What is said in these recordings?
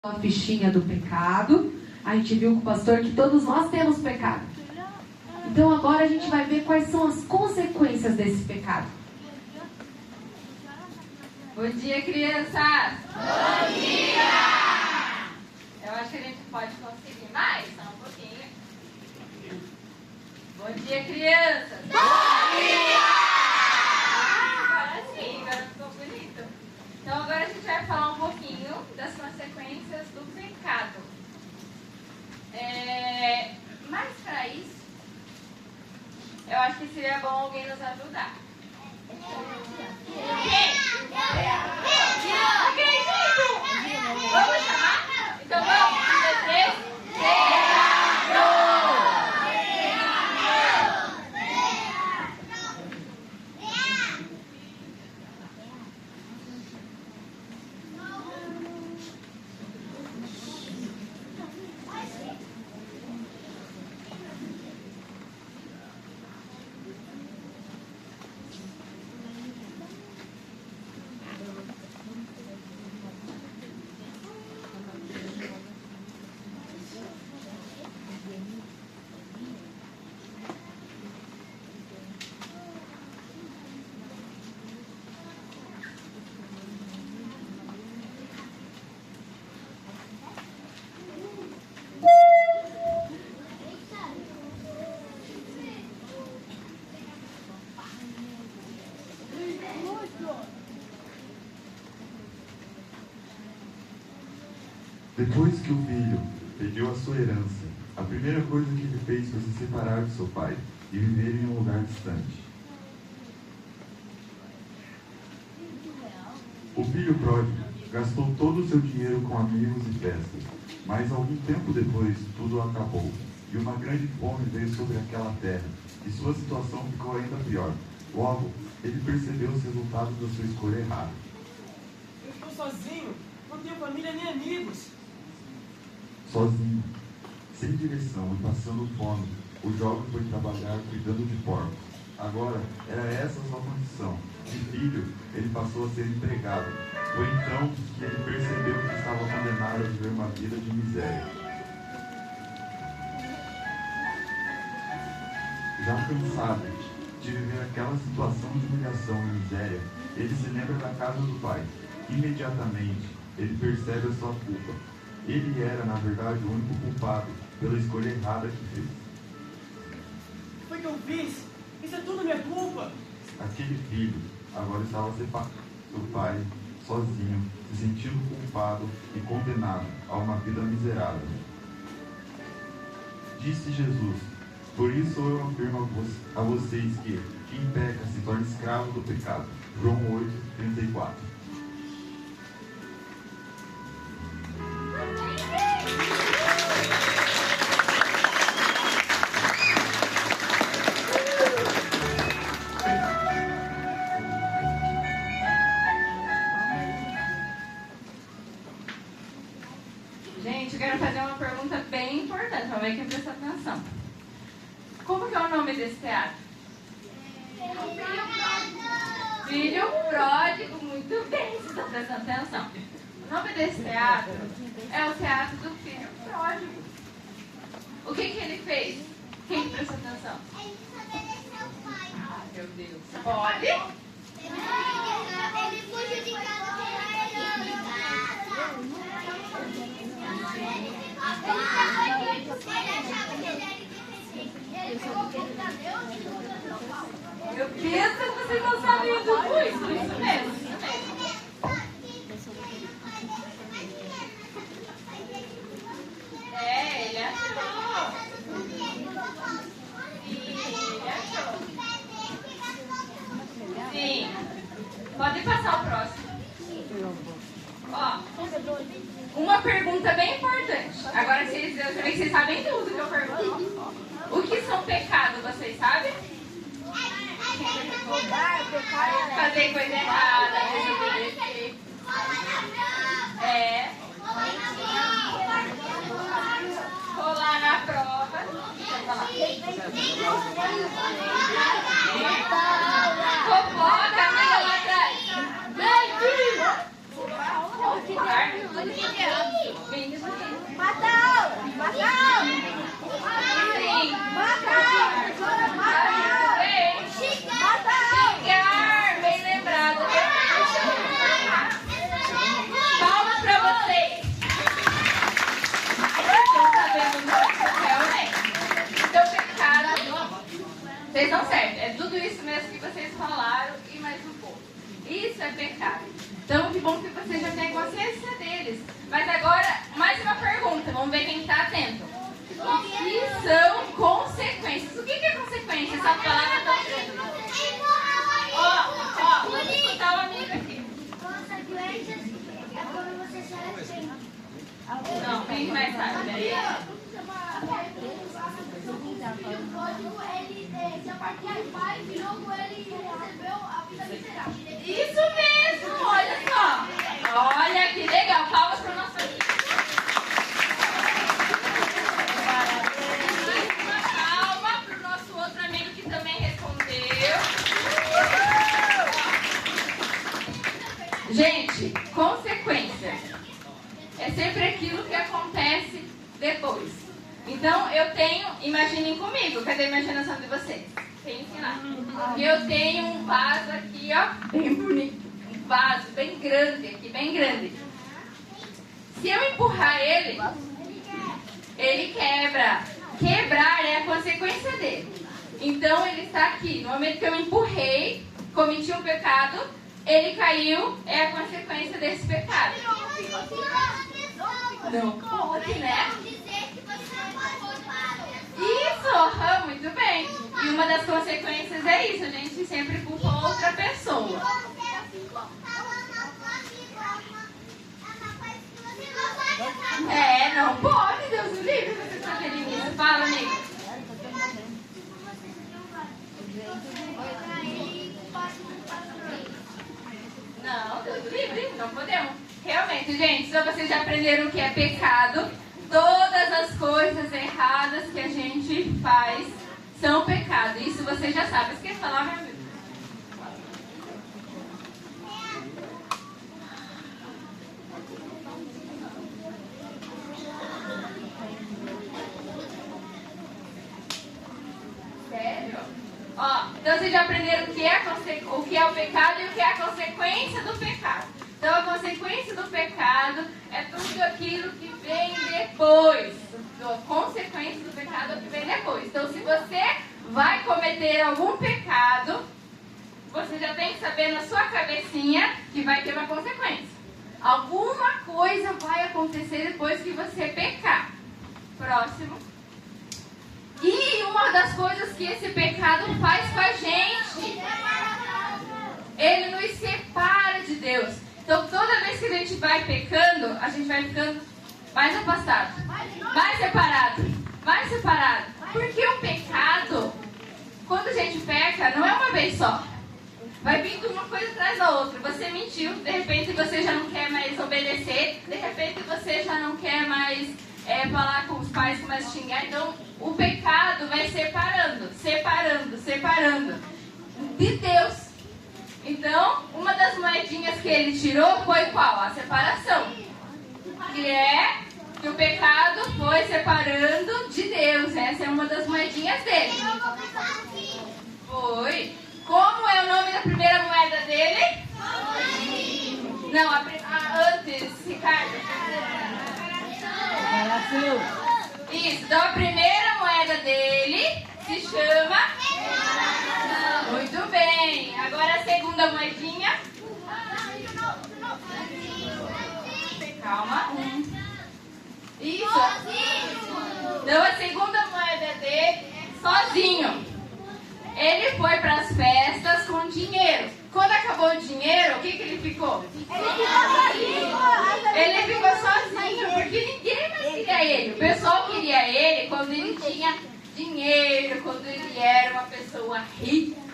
A fichinha do pecado. A gente viu com o pastor que todos nós temos pecado. Então agora a gente vai ver quais são as consequências desse pecado. Bom dia, crianças! Bom dia! Eu acho que a gente pode conseguir mais, só um pouquinho. Bom dia, crianças! Bom dia! Agora sim, agora ficou bonito. Então agora a gente vai falar um pouquinho das consequências do pecado. Mas para isso, eu acho que seria bom alguém nos ajudar. Vamos chamar? Então vamos, 1, 2, 3. Depois que o filho pediu a sua herança, a primeira coisa que ele fez foi se separar de seu pai e viver em um lugar distante. O filho pródigo gastou todo o seu dinheiro com amigos e festas, mas algum tempo depois tudo acabou, e uma grande fome veio sobre aquela terra, e sua situação ficou ainda pior. Logo, ele percebeu os resultados da sua escolha errada. Eu estou sozinho, não tenho família nem amigos. Sozinho, sem direção e passando fome, o jovem foi trabalhar cuidando de porcos. Agora, era essa a sua condição. De filho, ele passou a ser empregado. Foi então que ele percebeu que estava condenado a viver uma vida de miséria. Já cansado de viver aquela situação de humilhação e miséria, ele se lembra da casa do pai. Imediatamente, ele percebe a sua culpa. Ele era, na verdade, o único culpado pela escolha errada que fez. O que foi que eu fiz? Isso é tudo minha culpa. Aquele filho agora estava separado do pai, sozinho, se sentindo culpado e condenado a uma vida miserável. Disse Jesus: por isso eu afirmo a vocês que quem peca se torna escravo do pecado. João 8, 34. Gente, eu quero fazer uma pergunta bem importante, para ver quem presta atenção. Como que é o nome desse teatro? Filho Pródigo, muito bem, vocês estão prestando atenção. O nome desse teatro é o Teatro do Filho Pródigo. O que ele fez? Quem prestou atenção? Ele desobedeceu o pai. Ah, meu Deus. Pode? Ele fugiu de casa Eu penso que vocês não sabem do muito. Isso mesmo, isso mesmo. Ele achou. Ele achou. Sim. Pode passar o próximo. Ó, uma pergunta bem importante. Agora eu sei que vocês sabem tudo que eu pergunto. O que são pecados, vocês sabem? Fazer coisa errada, desobedecer. Rolar na prova. Fofoca, amiga lá atrás. Mentira! Vocês estão certos. É tudo isso mesmo que vocês falaram e mais um pouco. Isso é pecado. Então, que bom que vocês já têm consciência deles. Mas agora, mais uma pergunta. Vamos ver quem está atento. O que são consequências? O que é consequência? Essa palavra está grande. Ó, vamos escutar o amigo aqui. Consequências é quando você se arrepende. Não, quem mais sabe? Aí. O código, ele se apartia de pai, que logo ele recebeu a vida miserável. Isso mesmo, olha só. Olha que legal. Palmas para o nosso amigo. Uma palma para o nosso outro amigo que também respondeu. Gente, consequência é sempre aquilo que acontece depois. Então, eu tenho, imaginem comigo, cadê a imaginação de vocês? Pensem lá. Eu tenho um vaso aqui, ó, bem bonito. Um vaso bem grande aqui, bem grande. Se eu empurrar ele, ele quebra. Quebrar é a consequência dele. Então, ele está aqui. No momento que eu empurrei, cometi um pecado, ele caiu, é a consequência desse pecado. Não pode, né? Isso, muito bem. E uma das consequências é isso, a gente sempre culpa outra pessoa. É, não pode, Deus o livre, você está fazendo isso. Fala, amigo. Não, Deus o livre, não podemos. Realmente, gente, só vocês já aprenderam o que é pecado. Todas as coisas erradas que a gente faz são pecado. Isso você já sabe. Você quer falar, meu amigo? Sério? Ó, então vocês já aprenderam o que é o pecado e o que é a consequência do pecado. Então, a consequência do pecado é tudo aquilo que vem depois. A consequência do pecado é o que vem depois. Então, se você vai cometer algum pecado, você já tem que saber na sua cabecinha que vai ter uma consequência. Alguma coisa vai acontecer depois que você pecar. Próximo. E uma das coisas que esse pecado faz com a gente, ele nos separa de Deus. Então, toda vez que a gente vai pecando, a gente vai ficando mais afastado, mais separado, mais separado. Porque o pecado, quando a gente peca, não é uma vez só. Vai vindo uma coisa atrás da outra. Você mentiu, de repente você já não quer mais obedecer, de repente você já não quer mais falar com os pais, começa a xingar. Então, o pecado vai separando, separando, separando de Deus. Então, uma das moedinhas que ele tirou foi qual? A separação. Que é que o pecado foi separando de Deus. Essa é uma das moedinhas dele. Foi. Como é o nome da primeira moeda dele? Não, antes, Ricardo. Isso, então a primeira moeda dele se chama... Muito bem. Agora a segunda moedinha. Calma. Isso. Então a segunda moeda dele, sozinho. Ele foi para as festas com dinheiro. Quando acabou o dinheiro, o que ele ficou? Ele ficou sozinho, porque ninguém mais queria ele. O pessoal queria ele quando ele tinha dinheiro, quando ele era uma pessoa rica.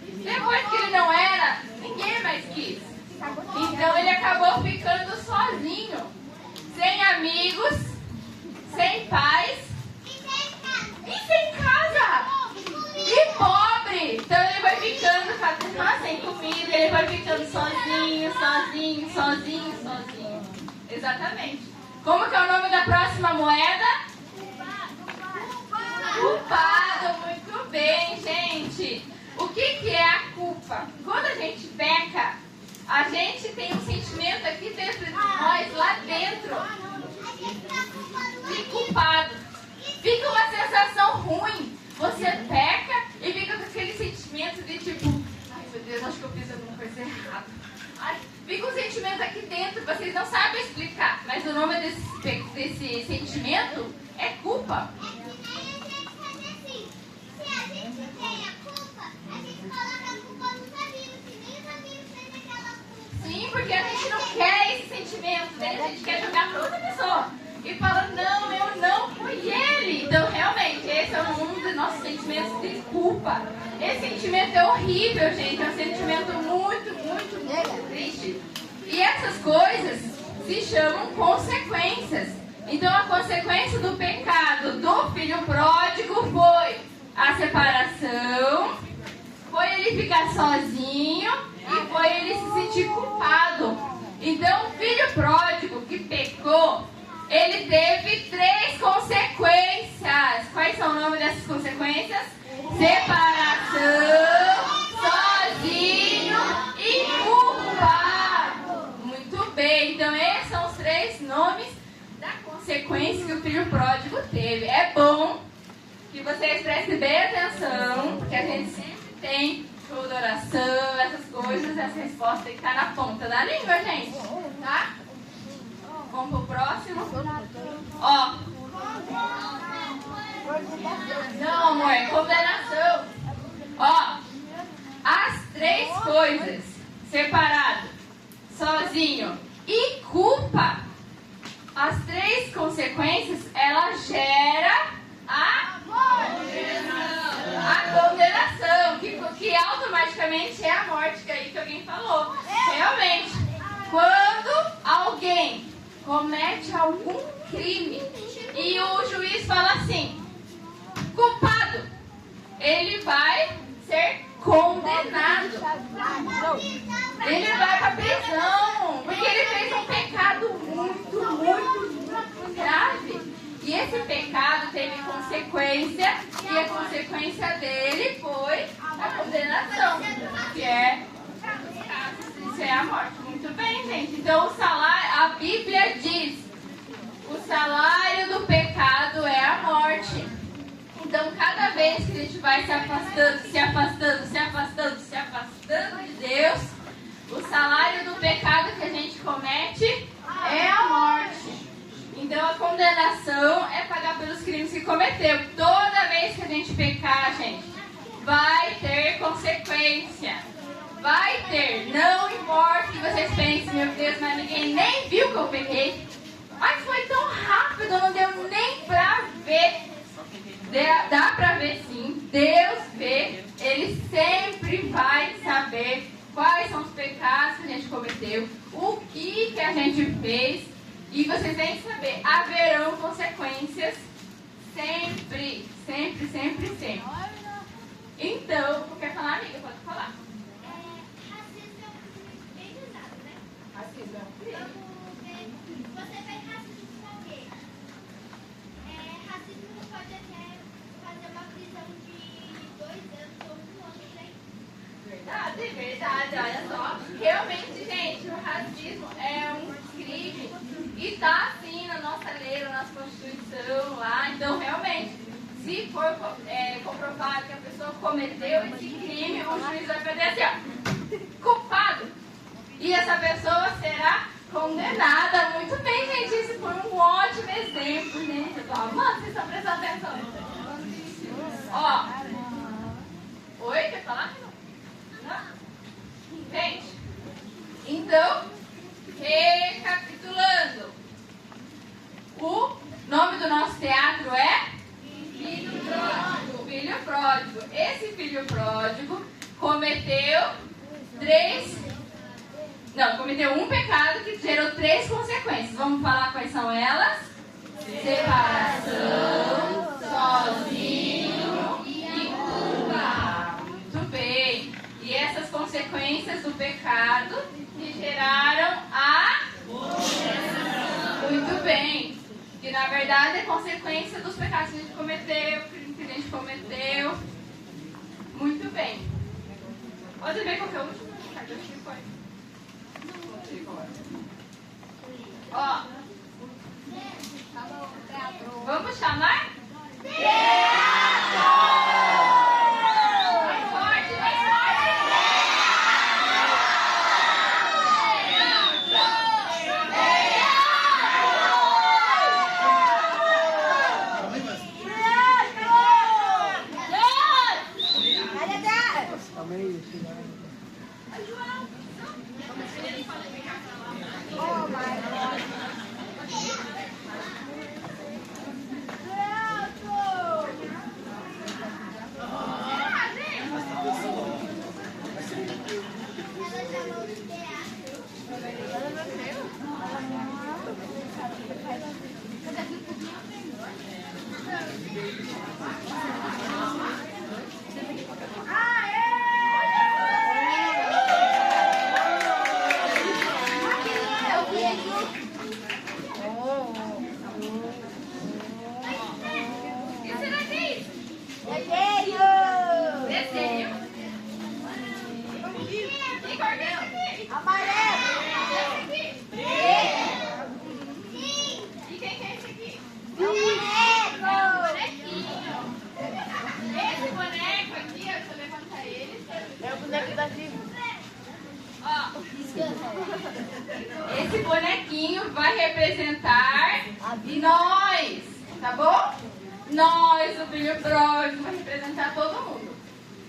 Depois que ele não era, ninguém mais quis. Então ele acabou ficando sozinho, sem amigos, sem pais e sem casa. E pobre. Então ele vai ficando sem comida, ele vai ficando sozinho, sozinho, sozinho, sozinho. Exatamente. Como que é o nome da próxima moeda? Culpado. Muito bem, gente. O que é a culpa? Quando a gente peca, a gente tem um sentimento aqui dentro de nós, lá dentro, de culpado. Fica uma sensação ruim. Você peca e fica com aquele coisa errada. Ai, fica um sentimento aqui dentro, vocês não sabem explicar, mas o nome desse sentimento é culpa. Sim, porque a gente não quer esse sentimento, né? A gente quer jogar para outra pessoa. E fala, não, eu não fui ele. Então, realmente, esse é um dos nossos sentimentos de culpa. Esse sentimento é horrível, gente. É um sentimento muito, muito, muito triste. E essas coisas se chamam consequências. Então, a consequência do pecado do filho pródigo foi a separação, foi ele ficar sozinho e foi ele se sentir culpado. Então, o filho pródigo que pecou, ele teve 3 consequências. Quais são o nome dessas consequências? Separação, sozinho e culpado. Muito bem, então esses são os 3 nomes da consequência que o filho pródigo teve. É bom que vocês prestem bem atenção, porque a gente sempre tem toda oração, essas coisas, essa resposta tem que estar na ponta da língua, gente. Tá? Vamos pro próximo. Ó. Não, amor, é condenação. Ó. As 3 coisas, separado, sozinho e culpa, as 3 consequências, ela gera a condenação, que automaticamente é a morte, que é aí que alguém falou. Realmente, quando alguém comete algum crime e o juiz fala assim, culpado, ele vai ser condenado. Ele vai para prisão, porque ele fez um pecado muito, muito, muito grave. E esse pecado teve consequência, e a consequência dele foi a condenação, que é a morte. Muito bem, gente. Então, o salário, a Bíblia diz, o salário do pecado é a morte. Então, cada vez que a gente vai se afastando, se afastando, se afastando, se afastando de Deus, o salário do pecado que a gente comete é a morte. Então, a condenação é pagar pelos crimes que cometeu. Toda vez que a gente pecar, gente, vai ter consequência. Vai ter. Não importa que vocês pensem, meu Deus, mas ninguém nem viu que eu pequei. Mas foi tão rápido, não deu nem pra ver. Dá pra ver sim. Deus vê. Ele sempre vai saber quais são os pecados que a gente cometeu, o que a gente fez. E vocês têm que saber, haverão consequências sempre, sempre, sempre, sempre. Então, quer falar, amiga? Pode falar. Racismo é um crime bem pesado, né? Racismo é um crime. Você fez racismo com alguém. Racismo pode até fazer uma prisão de 2 anos ou 1 ano, né? Verdade, verdade. Olha só. Realmente, gente, o racismo é um crime. E está assim na nossa lei, na nossa Constituição lá. Então, realmente, se for comprovado que a pessoa cometeu esse crime, o juiz vai fazer assim, ó, culpado. E essa pessoa será condenada. Muito bem, gente. Esse foi um ótimo exemplo, né? Mano, vocês estão prestando atenção. Ó. Oi, quer falar? Não? Gente, então, recapitulando. O nome do nosso teatro é Filho Pródigo. Filho Pródigo. Esse filho pródigo cometeu um pecado que gerou 3 consequências. Vamos falar quais são elas? Separação, sozinho e culpa. Muito bem. E essas consequências do pecado que geraram a condenação. Muito bem. Que na verdade é consequência dos pecados que a gente cometeu, que a gente cometeu. Muito bem. Pode ver qual que é o último? Acho que foi. Ó. Vamos chamar? Mais forte, mais forte. representar e nós, tá bom? Nós, o filho pródigo, vai representar todo mundo.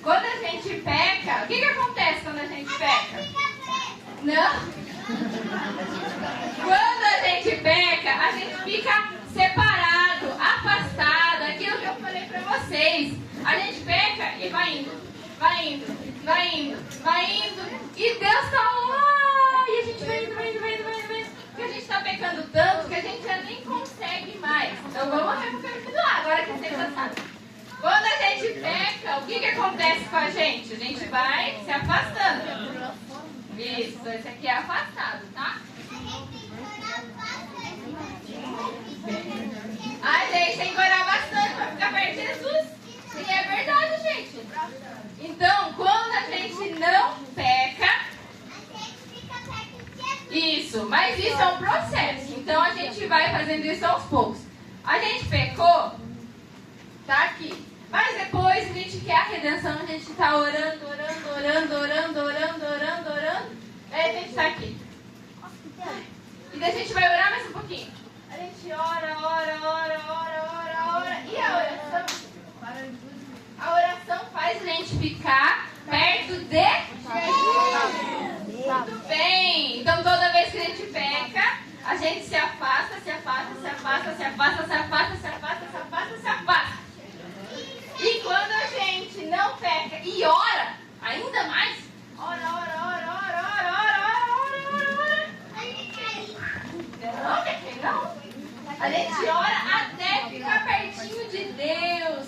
Quando a gente peca, o que acontece quando a gente peca? Não? Quando a gente peca, a gente fica separado, afastado, aquilo que eu falei pra vocês. A gente peca e vai indo, vai indo, vai indo, vai indo, e Deus tá lá, e a gente vai indo, vai indo, vai indo, vai indo, vai indo, porque a gente tá pecando tanto que a gente já nem consegue mais. Então vamos recapitulando lá, agora que você cansado. Quando a gente peca, o que acontece com a gente? A gente vai se afastando. Isso, esse aqui é afastado, tá? A gente tem que orar bastante para ficar perto de Jesus. E é verdade, gente. Então, quando a gente não peca, isso, mas isso é um processo. Então a gente vai fazendo isso aos poucos. A gente pecou, tá aqui. Mas depois a gente quer a redenção, a gente está orando, orando, orando, orando, orando, orando, orando. Aí a gente está aqui. E daí a gente vai orar mais um pouquinho. A gente ora, ora, ora, ora, ora, ora. E a oração? A oração faz a gente ficar perto de Jesus. Muito bem. Então toda vez que a gente peca, a gente se afasta, se afasta, se afasta, se afasta, se afasta, se afasta, se afasta, se afasta. E quando a gente não peca e ora, ainda mais, ora, ora, ora, ora, ora, ora, ora, ora, ora. Não. A gente ora até ficar pertinho de Deus.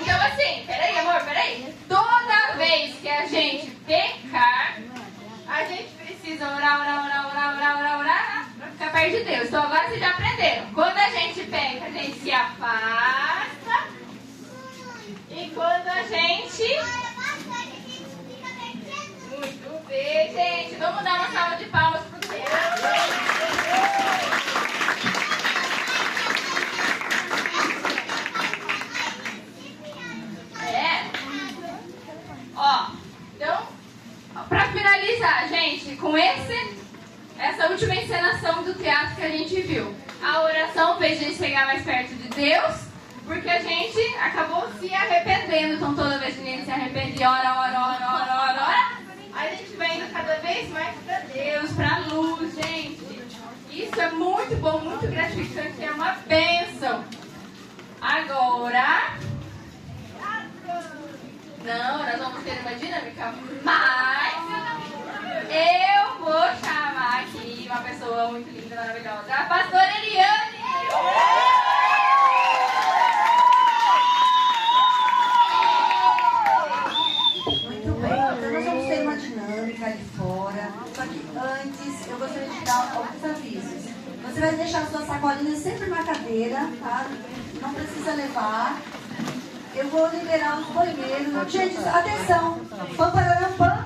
Então assim, peraí, amor, peraí. Toda vez que a gente pecar, a gente precisa orar, orar, orar, orar, orar, orar, orar, pra ficar perto de Deus. Então agora vocês já aprenderam. Quando a gente peca, a gente se afasta. E quando a gente... Muito bem, gente. Vamos dar uma salva de palmas pro Senhor. Ó, então, pra finalizar, gente, com essa última encenação do teatro que a gente viu. A oração fez a gente chegar mais perto de Deus. Porque a gente acabou se arrependendo. Então toda vez que a gente se arrepende, ora, ora, ora, ora, ora, ora, a gente vai indo cada vez mais para Deus, para a luz, gente. Isso é muito bom, muito gratificante, é uma bênção. Agora, não, nós vamos ter uma dinâmica, mas eu vou chamar aqui uma pessoa muito linda, maravilhosa, a pastora Eliane. Ali fora. Só que antes eu gostaria de dar alguns avisos. Você vai deixar sua sacolinha sempre na cadeira, tá? Não precisa levar. Eu vou liberar os banheiros. Gente, atenção! Pam, pararam, pam.